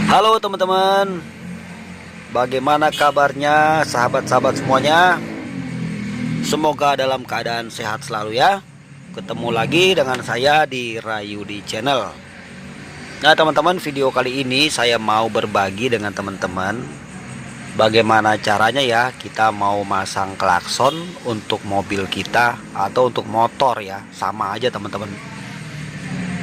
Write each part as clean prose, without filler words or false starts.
Halo teman-teman, bagaimana kabarnya sahabat-sahabat semuanya? Semoga dalam keadaan sehat selalu ya. Ketemu lagi dengan saya di Rayudi Channel. Nah teman-teman, video kali ini saya mau berbagi dengan teman-teman bagaimana caranya ya kita mau masang klakson untuk mobil kita atau untuk motor ya. Sama aja teman-teman.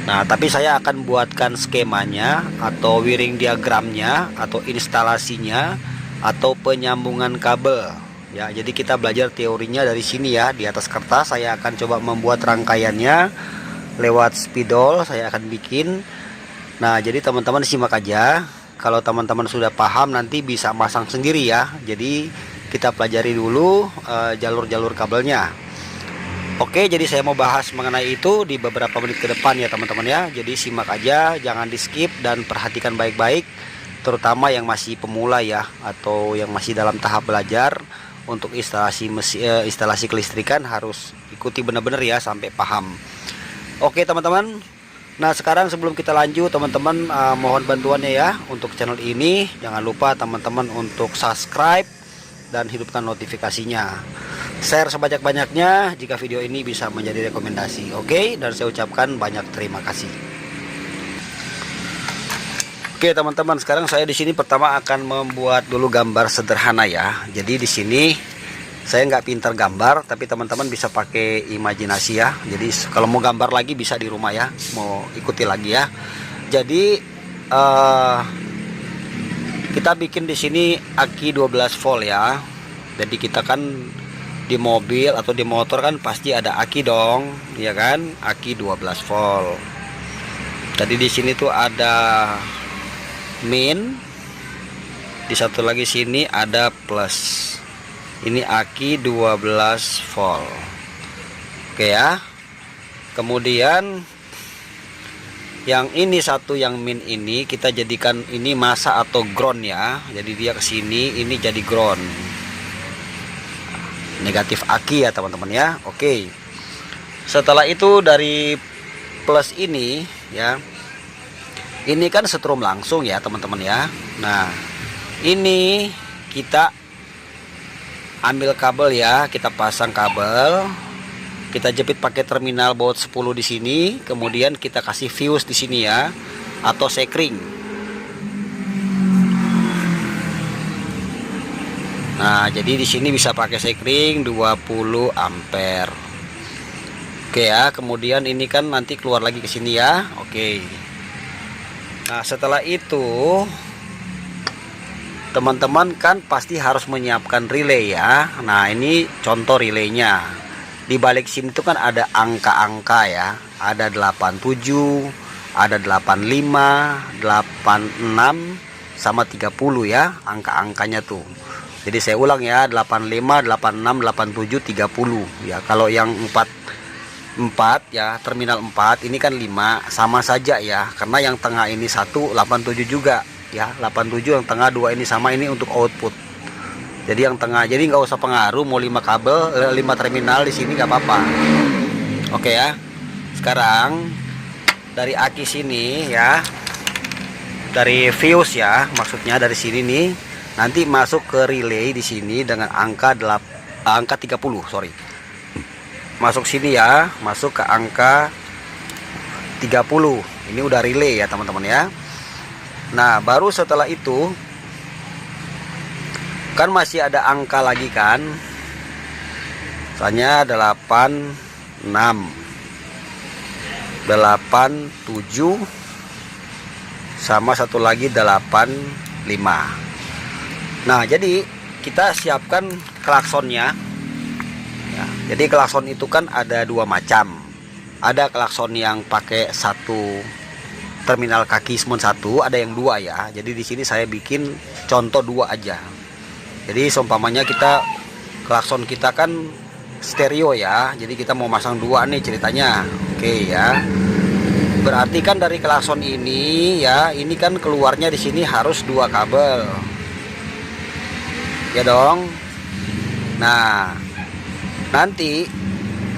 Nah, tapi saya akan buatkan skemanya atau wiring diagramnya atau instalasinya atau penyambungan kabel. Ya, jadi kita belajar teorinya dari sini ya. Di atas kertas saya akan coba membuat rangkaiannya lewat spidol saya akan bikin. Nah, jadi teman-teman simak aja. Kalau teman-teman sudah paham nanti bisa masang sendiri ya. Jadi kita pelajari dulu jalur-jalur kabelnya. Oke, jadi saya mau bahas mengenai itu di beberapa menit ke depan ya teman-teman ya. Jadi simak aja, jangan di skip dan perhatikan baik-baik, terutama yang masih pemula ya, atau yang masih dalam tahap belajar. Untuk instalasi kelistrikan harus ikuti benar-benar ya sampai paham. Oke teman-teman. Nah sekarang sebelum kita lanjut teman-teman, mohon bantuannya ya untuk channel ini. Jangan lupa teman-teman untuk subscribe dan hidupkan notifikasinya. Share sebanyak-banyaknya jika video ini bisa menjadi rekomendasi. Oke, dan saya ucapkan banyak terima kasih. Oke teman-teman, sekarang saya di sini pertama akan membuat dulu gambar sederhana ya. Jadi di sini saya nggak pintar gambar, tapi teman-teman bisa pakai imajinasi ya. Jadi kalau mau gambar lagi bisa di rumah ya, mau ikuti lagi ya. Jadi kita bikin di sini aki 12 volt ya. Jadi kita kan di mobil atau di motor kan pasti ada aki dong, ya kan? Aki 12 volt. Tadi di sini tuh ada min, di satu lagi sini ada plus. Ini aki 12 volt. Oke ya. Kemudian yang ini satu yang min ini kita jadikan ini masa atau ground ya. Jadi dia ke sini, ini jadi ground. Negatif aki ya teman-teman ya. Oke. Setelah itu dari plus ini ya. Ini kan setrum langsung ya teman-teman ya. Nah, ini kita ambil kabel ya, kita pasang kabel. Kita jepit pakai terminal baut 10 di sini, kemudian kita kasih fuse di sini ya atau sekring. Nah, jadi di sini bisa pakai sekring 20 ampere. Oke ya, kemudian ini kan nanti keluar lagi ke sini ya. Oke. Nah, setelah itu teman-teman kan pasti harus menyiapkan relay ya. Nah, ini contoh relaynya. Di balik sini itu kan ada angka-angka ya. Ada 87, ada 85, 86 sama 30 ya, angka-angkanya tuh. Jadi saya ulang ya, 85, 86, 87, 30 ya. Kalau yang 4 ya, terminal 4 ini kan 5, sama saja ya. Karena yang tengah ini 1, 87 juga ya. 87 yang tengah 2 ini sama, ini untuk output. Jadi yang tengah, jadi nggak usah pengaruh mau 5 kabel, 5 terminal di sini nggak apa-apa. Oke ya. Sekarang dari aki sini ya. Dari fuse ya, maksudnya dari sini nih. Nanti masuk ke relay di sini dengan angka 30, sorry. Masuk sini ya, masuk ke angka 30. Ini udah relay ya, teman-teman ya. Nah, baru setelah itu kan masih ada angka lagi kan. Misalnya 86, 87 sama satu lagi 85. Nah, jadi kita siapkan klaksonnya ya. Jadi klakson itu kan ada dua macam. Ada klakson yang pakai satu terminal kaki semut satu, ada yang dua ya. Jadi di sini saya bikin contoh dua aja. Jadi seumpamanya kita klakson kita kan stereo ya. Jadi kita mau masang dua nih ceritanya. Oke ya. Berarti kan dari klakson ini ya, ini kan keluarnya di sini harus dua kabel. Ya dong. Nah, nanti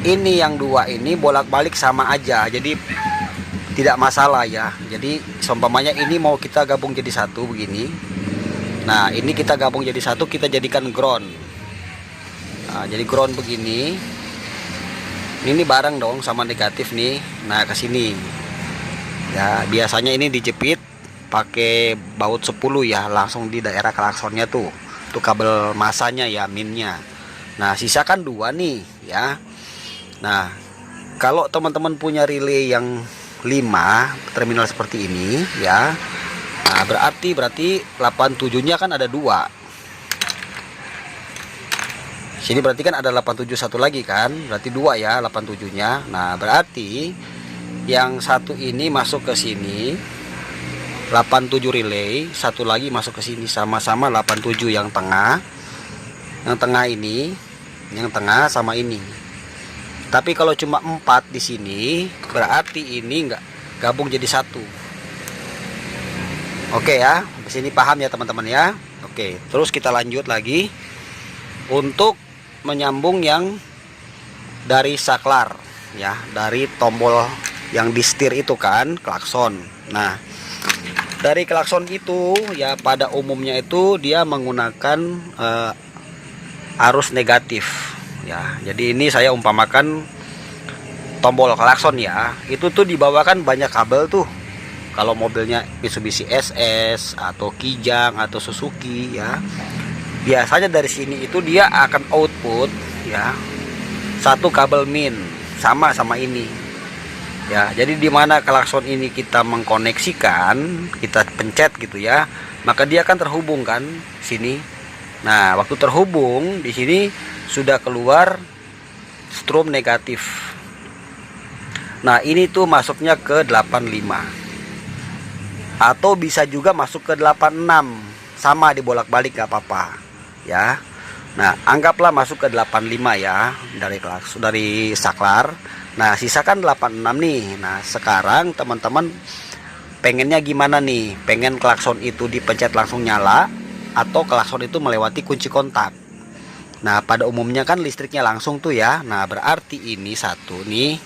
ini yang dua ini bolak-balik sama aja. Jadi tidak masalah ya. Jadi seumpamanya ini mau kita gabung jadi satu begini. Nah ini kita gabung jadi satu, kita jadikan ground. Nah, jadi ground begini. Ini bareng dong sama negatif nih. Nah ke sini. Ya biasanya ini dijepit pakai baut 10 ya, langsung di daerah klaksonnya tuh. Itu kabel masanya ya, minnya. Nah sisa kan 2 nih ya. Nah kalau teman-teman punya relay yang 5 terminal seperti ini ya, nah berarti 87 nya kan ada 2 sini, berarti kan ada 87 satu lagi kan, berarti 2 ya 87 nya. Nah berarti yang satu ini masuk ke sini 87 relay, satu lagi masuk ke sini, sama-sama 87 yang tengah ini, yang tengah sama ini. Tapi kalau cuma 4 di sini, berarti ini enggak gabung jadi satu. Oke ya, di sini paham ya teman-teman ya. Oke, terus kita lanjut lagi untuk menyambung yang dari saklar ya, dari tombol yang di setir itu kan, klakson. Nah, dari klakson itu ya pada umumnya itu dia menggunakan arus negatif. Ya, jadi ini saya umpamakan tombol klakson ya, itu tuh dibawakan banyak kabel tuh. Kalau mobilnya Mitsubishi SS atau Kijang atau Suzuki ya, biasanya dari sini itu dia akan output ya satu kabel min sama ini ya. Jadi dimana klakson ini kita mengkoneksikan, kita pencet gitu ya, maka dia akan terhubung kan sini. Nah waktu terhubung di sini sudah keluar strom negatif. Nah ini tuh masuknya ke 85 atau bisa juga masuk ke 86, sama dibolak-balik gak apa-apa ya. Nah anggaplah masuk ke 85 ya dari saklar. Nah sisakan 86 nih. Nah sekarang teman-teman pengennya gimana nih? Pengen klakson itu dipencet langsung nyala atau klakson itu melewati kunci kontak? Nah pada umumnya kan listriknya langsung tuh ya. Nah berarti ini satu nih,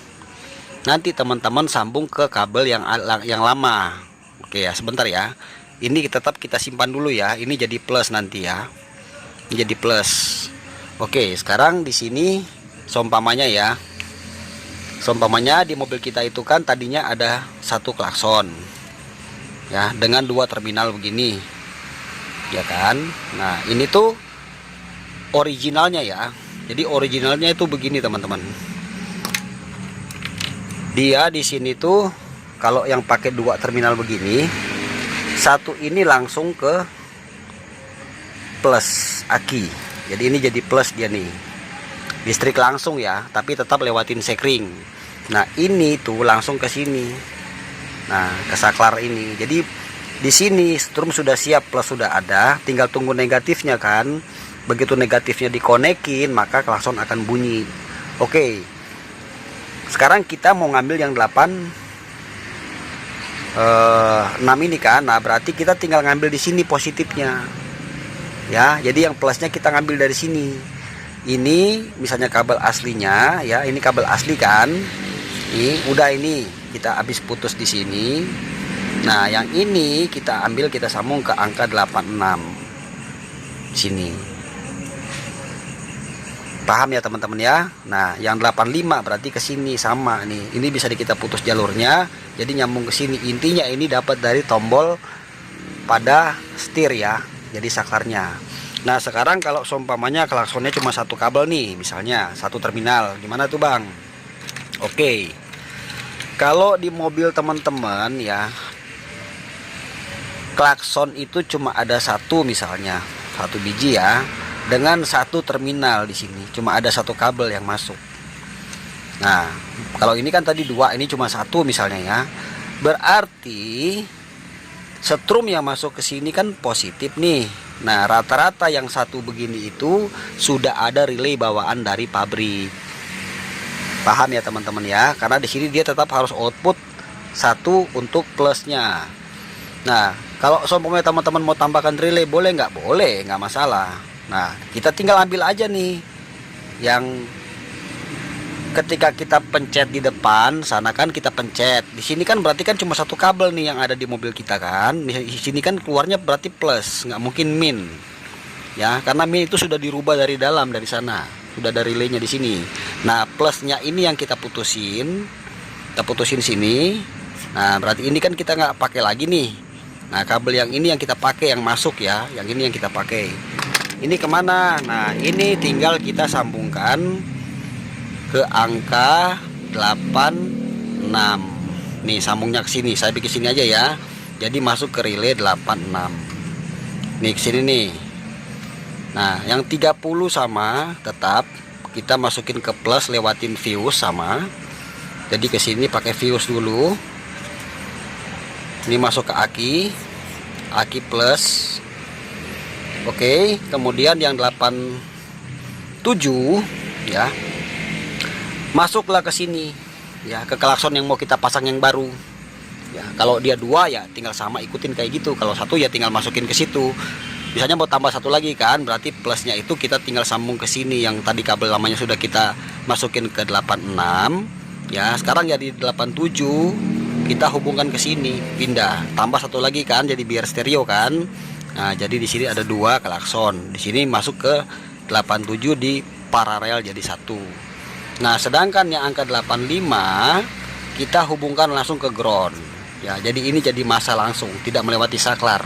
nanti teman-teman sambung ke kabel yang lama. Oke ya, sebentar ya. Ini tetap kita simpan dulu ya. Ini jadi plus nanti ya. Ini jadi plus. Oke, sekarang di sini seumpamanya ya. Seumpamanya di mobil kita itu kan tadinya ada satu klakson. Ya, dengan 2 terminal begini. Ya kan? Nah, ini tuh originalnya ya. Jadi originalnya itu begini teman-teman. Dia di sini tuh kalau yang pakai 2 terminal begini, satu ini langsung ke plus aki. Jadi ini jadi plus dia nih. Listrik langsung ya, tapi tetap lewatin sekring. Nah, ini tuh langsung ke sini. Nah, ke saklar ini. Jadi di sini strom sudah siap, plus sudah ada, tinggal tunggu negatifnya kan. Begitu negatifnya dikonekin, maka klakson akan bunyi. Oke. Sekarang kita mau ngambil yang 6 ini kan. Nah, berarti kita tinggal ngambil di sini positifnya. Ya, jadi yang plusnya kita ngambil dari sini. Ini misalnya kabel aslinya ya, ini kabel asli kan. Ini udah, ini kita habis putus di sini. Nah, yang ini kita ambil, kita sambung ke angka 86 sini. Paham ya teman-teman ya. Nah yang 85 berarti ke sini sama nih. Ini bisa kita putus jalurnya, jadi nyambung ke sini. Intinya ini dapat dari tombol pada setir ya, jadi saklarnya. Nah sekarang kalau seumpamanya klaksonnya cuma satu kabel nih, misalnya satu terminal, gimana tuh bang? Oke, kalau di mobil teman-teman ya, klakson itu cuma ada satu, misalnya satu biji ya, dengan satu terminal di sini, cuma ada satu kabel yang masuk. Nah, kalau ini kan tadi 2, ini cuma satu misalnya ya. Berarti setrum yang masuk ke sini kan positif nih. Nah, rata-rata yang satu begini itu sudah ada relay bawaan dari pabrik. Paham ya teman-teman ya? Karena di sini dia tetap harus output satu untuk plusnya. Nah, kalau seumpamanya teman-teman mau tambahkan relay, boleh nggak? Boleh, nggak masalah. Nah, kita tinggal ambil aja nih yang ketika kita pencet di depan sana kan kita pencet di sini kan berarti kan cuma satu kabel nih yang ada di mobil kita kan. Di sini kan keluarnya berarti plus, nggak mungkin min ya, karena min itu sudah dirubah dari dalam, dari sana sudah ada relaynya di sini. Nah plusnya ini yang kita putusin sini. Nah berarti ini kan kita nggak pakai lagi nih. Nah kabel yang ini yang kita pakai, yang masuk ya, yang ini yang kita pakai. Ini kemana? Nah ini tinggal kita sambungkan ke angka 86. Nih sambungnya ke sini, saya bikin sini aja ya. Jadi masuk ke relay 86. Nih ke sini nih. Nah, yang 30 sama tetap kita masukin ke plus, lewatin fuse sama. Jadi ke sini pakai fuse dulu. Ini masuk ke aki plus. Oke, kemudian yang 87 ya. Masuklah ke sini ya, ke klakson yang mau kita pasang yang baru ya. Kalau dia 2 ya tinggal sama ikutin kayak gitu, kalau 1 ya tinggal masukin ke situ. Misalnya mau tambah 1 lagi kan, berarti plusnya itu kita tinggal sambung ke sini, yang tadi kabel lamanya sudah kita masukin ke 86 ya. Sekarang ya di 87 kita hubungkan ke sini, pindah tambah 1 lagi kan, jadi biar stereo kan. Nah jadi di sini ada 2 klakson, di sini masuk ke 87 di paralel jadi 1. Nah sedangkan yang angka 85 kita hubungkan langsung ke ground ya, jadi ini jadi masa langsung, tidak melewati saklar.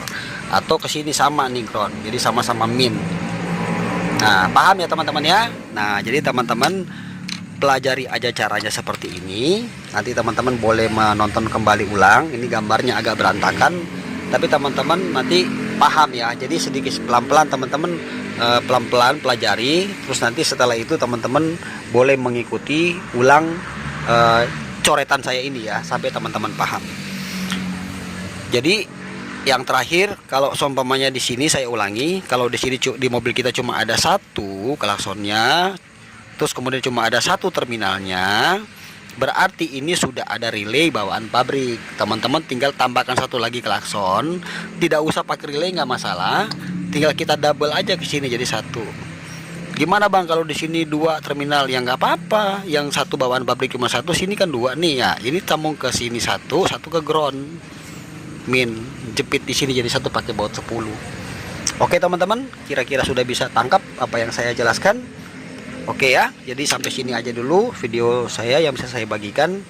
Atau ke sini sama nih ground, jadi sama-sama min. Nah paham ya teman-teman ya. Nah jadi teman-teman pelajari aja caranya seperti ini. Nanti teman-teman boleh menonton kembali ulang. Ini gambarnya agak berantakan, tapi teman-teman nanti paham ya. Jadi sedikit pelan-pelan teman-teman pelan-pelan pelajari, terus nanti setelah itu teman-teman boleh mengikuti ulang coretan saya ini ya, sampai teman-teman paham. Jadi yang terakhir, kalau seumpamanya di sini saya ulangi, kalau di sini di mobil kita cuma ada 1 klaksonnya, terus kemudian cuma ada 1 terminalnya, berarti ini sudah ada relay bawaan pabrik. Teman-teman tinggal tambahkan 1 lagi klakson, tidak usah pakai relay, nggak masalah. Tinggal kita double aja ke sini jadi 1. Gimana bang kalau di sini 2 terminal? Ya nggak apa-apa, yang 1 bawaan pabrik cuma 1, sini kan 2 nih ya. Ini sambung ke sini 1 ke ground min, jepit di sini jadi 1 pakai baut 10. Oke teman-teman, kira-kira sudah bisa tangkap apa yang saya jelaskan. Oke ya, jadi sampai sini aja dulu video saya yang bisa saya bagikan.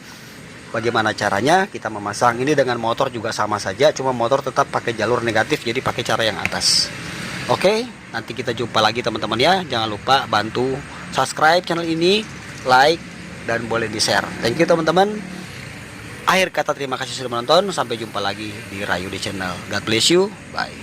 Bagaimana caranya kita memasang ini dengan motor juga sama saja, cuma motor tetap pakai jalur negatif, jadi pakai cara yang atas. Oke, nanti kita jumpa lagi teman-teman ya. Jangan lupa bantu subscribe channel ini, like, dan boleh di share. Thank you teman-teman. Akhir kata terima kasih sudah menonton. Sampai jumpa lagi di Rayu di channel. God bless you. Bye.